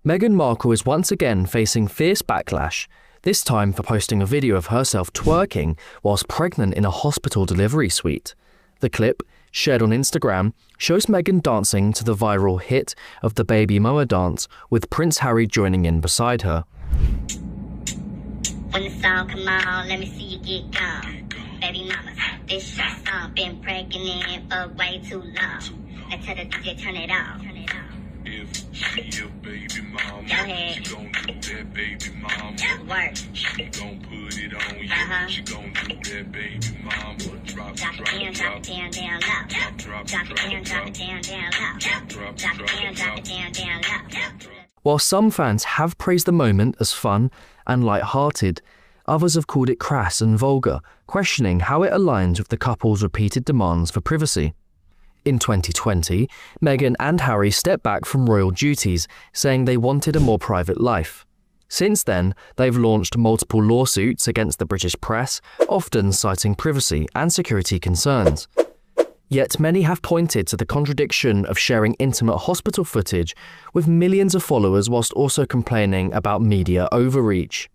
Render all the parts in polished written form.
Meghan Markle is once again facing fierce backlash, this time for posting a video of herself twerking whilst pregnant in a hospital delivery suite. The clip, shared on Instagram, shows Meghan dancing to the viral hit of the Baby Mower dance, with Prince Harry joining in beside her. When the song come on, let me see you get gone. Baby mamas, this your song, been pregnant for way too long. I tell the DJ, turn it off. If she a baby mama, Go ahead. she gon' do that baby mama. Work. She gon' put it on you. She gon' do that baby mama. Drop, Drop drop, it down, drop, drop it down, low. drop, Drop it down, drop it down, low. drop, Drop it down, drop it down, low. While some fans have praised the moment as fun and light-hearted, others have called it crass and vulgar, questioning how it aligns with the couple's repeated demands for privacy. In 2020, Meghan and Harry stepped back from royal duties, saying they wanted a more private life. Since then, they've launched multiple lawsuits against the British press, often citing privacy and security concerns. Yet many have pointed to the contradiction of sharing intimate hospital footage with millions of followers whilst also complaining about media overreach.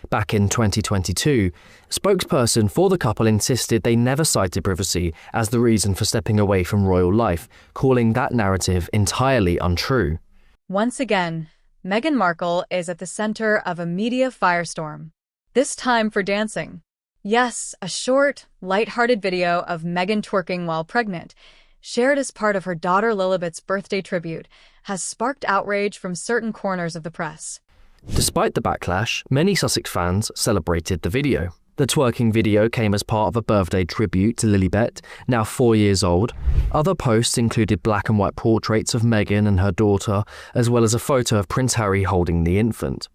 Back in 2022, a spokesperson for the couple insisted they never cited privacy as the reason for stepping away from royal life, calling that narrative entirely untrue. Once again, Meghan Markle is at the center of a media firestorm, this time for dancing. Yes, a short, light-hearted video of Meghan twerking while pregnant, shared as part of her daughter Lilibet's birthday tribute, has sparked outrage from certain corners of the press. Despite the backlash, many Sussex fans celebrated the video. The twerking video came as part of a birthday tribute to Lilibet, now 4 years old. Other posts included black and white portraits of Meghan and her daughter, as well as a photo of Prince Harry holding the infant.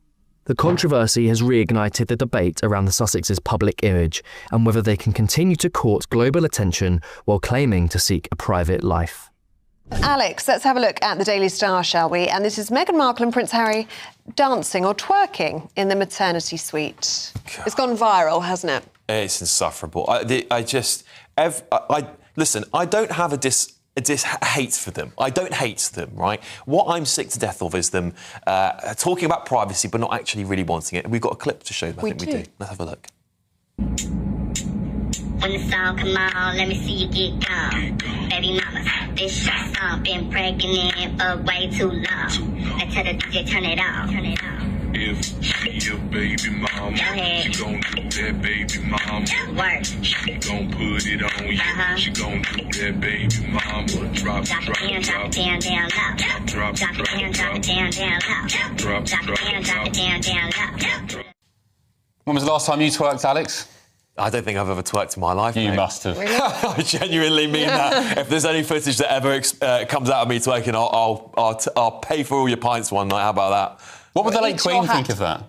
The controversy has reignited the debate around the Sussexes' public image and whether they can continue to court global attention while claiming to seek a private life. Alex, let's have a look at the Daily Star, shall we? And this is Meghan Markle and Prince Harry dancing or twerking in the maternity suite. God. It's gone viral, hasn't it? It's insufferable. Listen, I don't have a hate for them. I don't hate them, right? What I'm sick to death of is them talking about privacy but not actually really wanting it. We've got a clip to show them. I think we do. Let's have a look. When the song come on, let me see you get gone. Baby mamas, this your song, been pregnant for way too long. I tell the DJ, turn it off. If she a baby mama, Go ahead. she gon' do that baby mama. Work. She gon' put it on you. She gon' do that baby mama. Drop, Drop drop, it down, drop drop, it down, low. drop, Drop it down, drop it down, low. drop, Drop it down, drop it down, low. When was the last time you twerked, Alex? I don't think I've ever twerked in my life. You mate. must have. Really? I genuinely mean that. If there's any footage that ever comes out of me twerking, I'll pay for all your pints one night. How about that? What would the late Eat Queen your hat. think of that?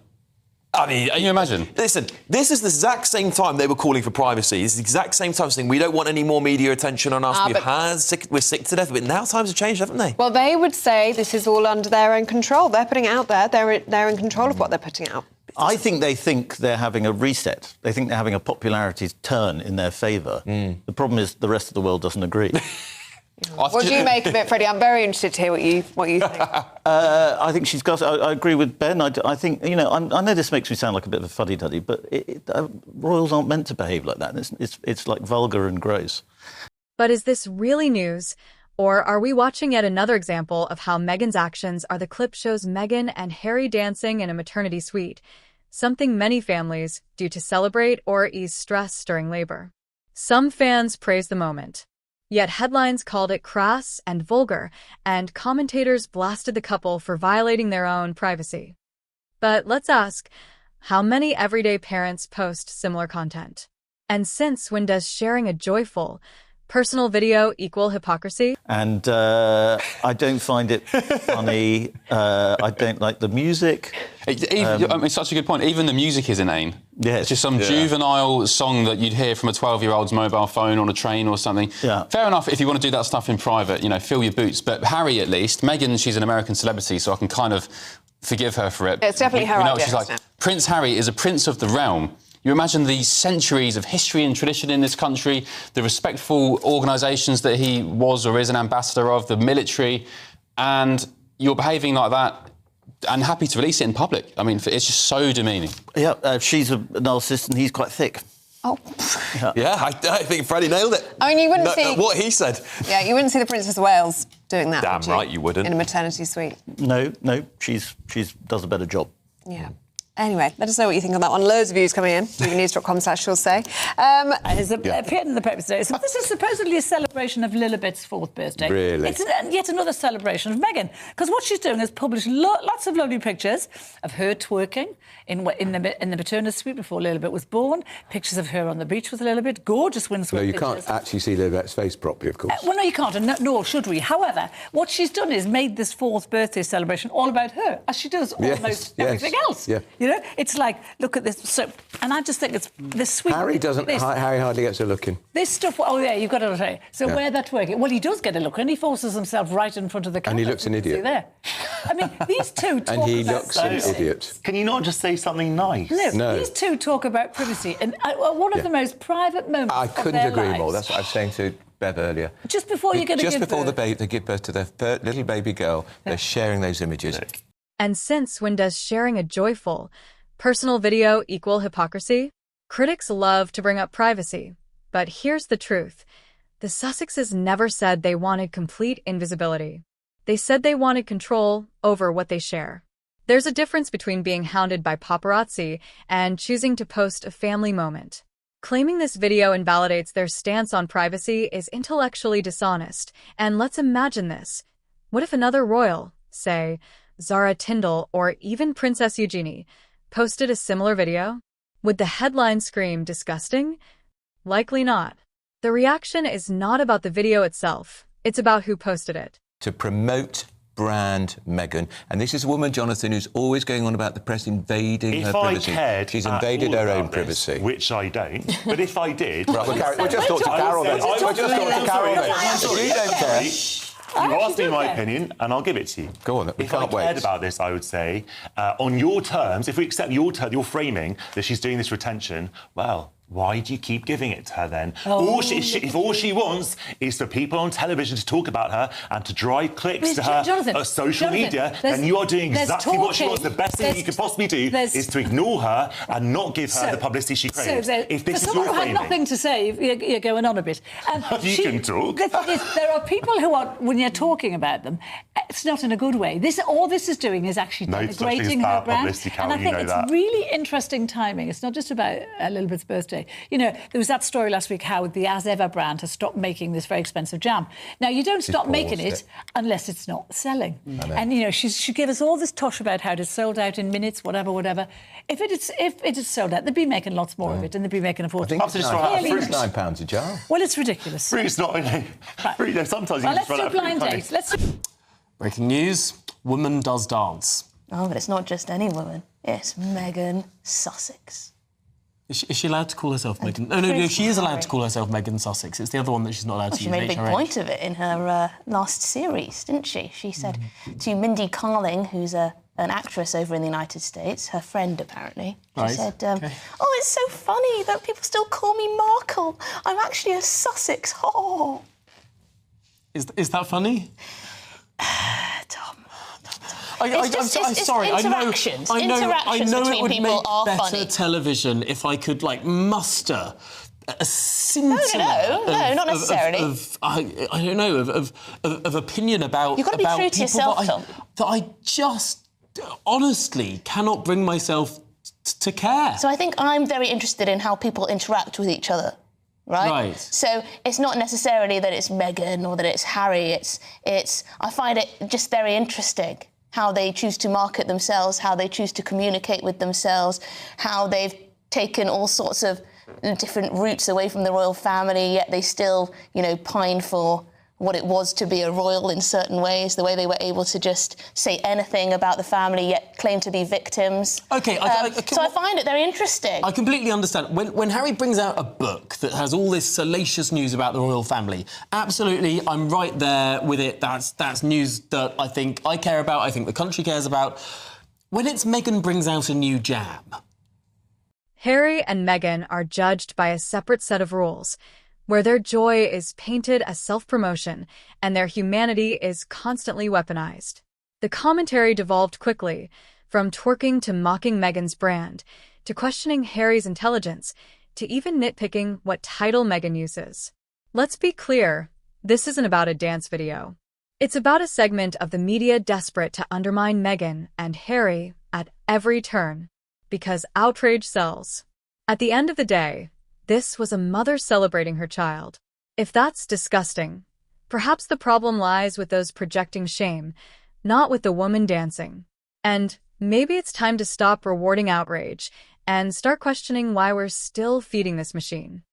I mean, Can you imagine? Listen, this is the exact same time they were calling for privacy. It's the exact same time saying we don't want any more media attention on us. We're sick to death. But now times have changed, haven't they? Well, they would say this is all under their own control. They're putting it out there. They're in control of what they're putting out. I think they're having a reset. They think they're having a popularity turn in their favour. The problem is the rest of the world doesn't agree. What do you make of it, Freddie? I'm very interested to hear what you think. I think she's got... I agree with Ben. I think, you know, I know this makes me sound like a bit of a fuddy-duddy, but royals aren't meant to behave like that. It's like vulgar and gross. But is this really news? Or are we watching yet another example of how Meghan's actions are? The clip shows Meghan and Harry dancing in a maternity suite, something many families do to celebrate or ease stress during labor. Some fans praised the moment, yet headlines called it crass and vulgar, and commentators blasted the couple for violating their own privacy. But let's ask, how many everyday parents post similar content? And since when does sharing a joyful, personal video equal hypocrisy? And I don't find it funny. I don't like the music. It's such a good point. Even the music is inane. Yeah, It's just some juvenile song that you'd hear from a 12-year-old's mobile phone on a train or something. Yeah. Fair enough if you want to do that stuff in private, you know, fill your boots. But Harry, at least, Meghan, she's an American celebrity, so I can kind of forgive her for it. It's definitely her we know idea, what she's like. isn't it? Prince Harry is a prince of the realm. You imagine the centuries of history and tradition in this country, the respectful organisations that he was or is an ambassador of, the military, and you're behaving like that. and happy to release it in public. I mean, it's just so demeaning. Yeah, she's a narcissist and he's quite thick. Oh. Yeah, I think Freddie nailed it. I mean, you wouldn't see... what he said. Yeah, you wouldn't see the Princess of Wales doing that, Damn right you wouldn't. In a maternity suite. No, she does a better job. Yeah. Anyway, let us know what you think on that one. Loads of views coming in. tvnews.com/she'll say. Has appeared in the paper today. So this is supposedly a celebration of Lilibet's 4th birthday. Really? It's yet another celebration of Meghan. Because what she's doing is published lots of lovely pictures of her twerking in the maternity suite before Lilibet was born. Pictures of her on the beach with Lilibet. Gorgeous windswept pictures. No, you can't actually see Lilibet's face properly, of course. Well, no, you can't, and nor should we. However, what she's done is made this 4th birthday celebration all about her, as she does almost everything else. Yeah. You know, it's like, look at this. So, and I just think it's this sweet. Harry hardly gets a look in. This stuff. Oh yeah, you've got to say. So where that's working. Well, he does get a look in. He forces himself right in front of the camera. And he looks an idiot. See there. I mean, these two talk And he about looks an idiot. Can you not just say something nice? No. These two talk about privacy, and one of the most private moments. I couldn't agree lives. more. That's what I was saying to Bev earlier. Just before you're going to give birth. Just before they give birth to their little baby girl, they're sharing those images. And since when does sharing a joyful, personal video equal hypocrisy? Critics love to bring up privacy. But here's the truth. The Sussexes never said they wanted complete invisibility. They said they wanted control over what they share. There's a difference between being hounded by paparazzi and choosing to post a family moment. Claiming this video invalidates their stance on privacy is intellectually dishonest. And let's imagine this. What if another royal, say, Zara Tindall or even Princess Eugenie, posted a similar video? Would the headline scream disgusting? Likely not. The reaction is not about the video itself. It's about who posted it. To promote brand Meghan. And this is a woman, Jonathan, who's always going on about the press invading her privacy. If I cared She's invaded her own privacy. Which I don't. But if I did... Right, we'll just talk to Carol then. We'll just talk to Carol then. You don't care. You asked me my opinion, and I'll give it to you. Go on, we can't wait. If I cared about this, I would say, on your terms, if we accept your framing that she's doing this retention, well, why do you keep giving it to her then? If all she wants is for people on television to talk about her and to drive clicks to her social media, then you are doing exactly what she wants. The best thing you could possibly do is to ignore her and not give her the publicity she craves. If this is your framing... had nothing to say, you're going on a bit. You can talk. The thing is, there are people who are, when you're talking about them, it's not in a good way. All this is doing is actually denigrating her brand. And I think it's really interesting timing. It's not just about Lilibet's birthday. You know, there was that story last week how the As Ever brand has stopped making this very expensive jam. Now, you don't stop making it unless it's not selling. And, you know, she gave us all this tosh about how it is sold out in minutes, whatever. If it is sold out, they'd be making lots more of it and they'd be making a fortune. I think it's £9 a jar. Well, it's ridiculous. Fruit's not... Fruit, sometimes you just run out of blind date. Breaking news, woman does dance. Oh, but it's not just any woman. It's Meghan Sussex. Is she allowed to call herself Meghan? No, she is allowed to call herself Meghan Sussex. It's the other one that she's not allowed to use. She made a big point of it in her last series, didn't she? She said to Mindy Kaling, who's an actress over in the United States, her friend apparently, she said, oh, it's so funny that people still call me Markle. I'm actually a Sussex. Oh. Is that funny? Tom. I'm sorry. Interactions. I know it would make better funny. Television if I could most a scintilla. No, not necessarily. I don't know of opinion about. You've got to be true to yourself, Tom. That I just honestly cannot bring myself to care. So I think I'm very interested in how people interact with each other. Right. So it's not necessarily that it's Meghan or that it's Harry. It's. I find it just very interesting how they choose to market themselves, how they choose to communicate with themselves, how they've taken all sorts of different routes away from the royal family, yet they still, pine for what it was to be a royal in certain ways, the way they were able to just say anything about the family, yet claim to be victims. OK, so I find it very interesting. I completely understand. When Harry brings out a book that has all this salacious news about the royal family, absolutely, I'm right there with it. That's news that I think I care about, I think the country cares about. When it's Meghan brings out a new jam... Harry and Meghan are judged by a separate set of rules, where their joy is painted as self-promotion and their humanity is constantly weaponized. The commentary devolved quickly, from twerking to mocking Meghan's brand, to questioning Harry's intelligence, to even nitpicking what title Meghan uses. Let's be clear, this isn't about a dance video. It's about a segment of the media desperate to undermine Meghan and Harry at every turn, because outrage sells. At the end of the day, this was a mother celebrating her child. If that's disgusting, perhaps the problem lies with those projecting shame, not with the woman dancing. And maybe it's time to stop rewarding outrage and start questioning why we're still feeding this machine.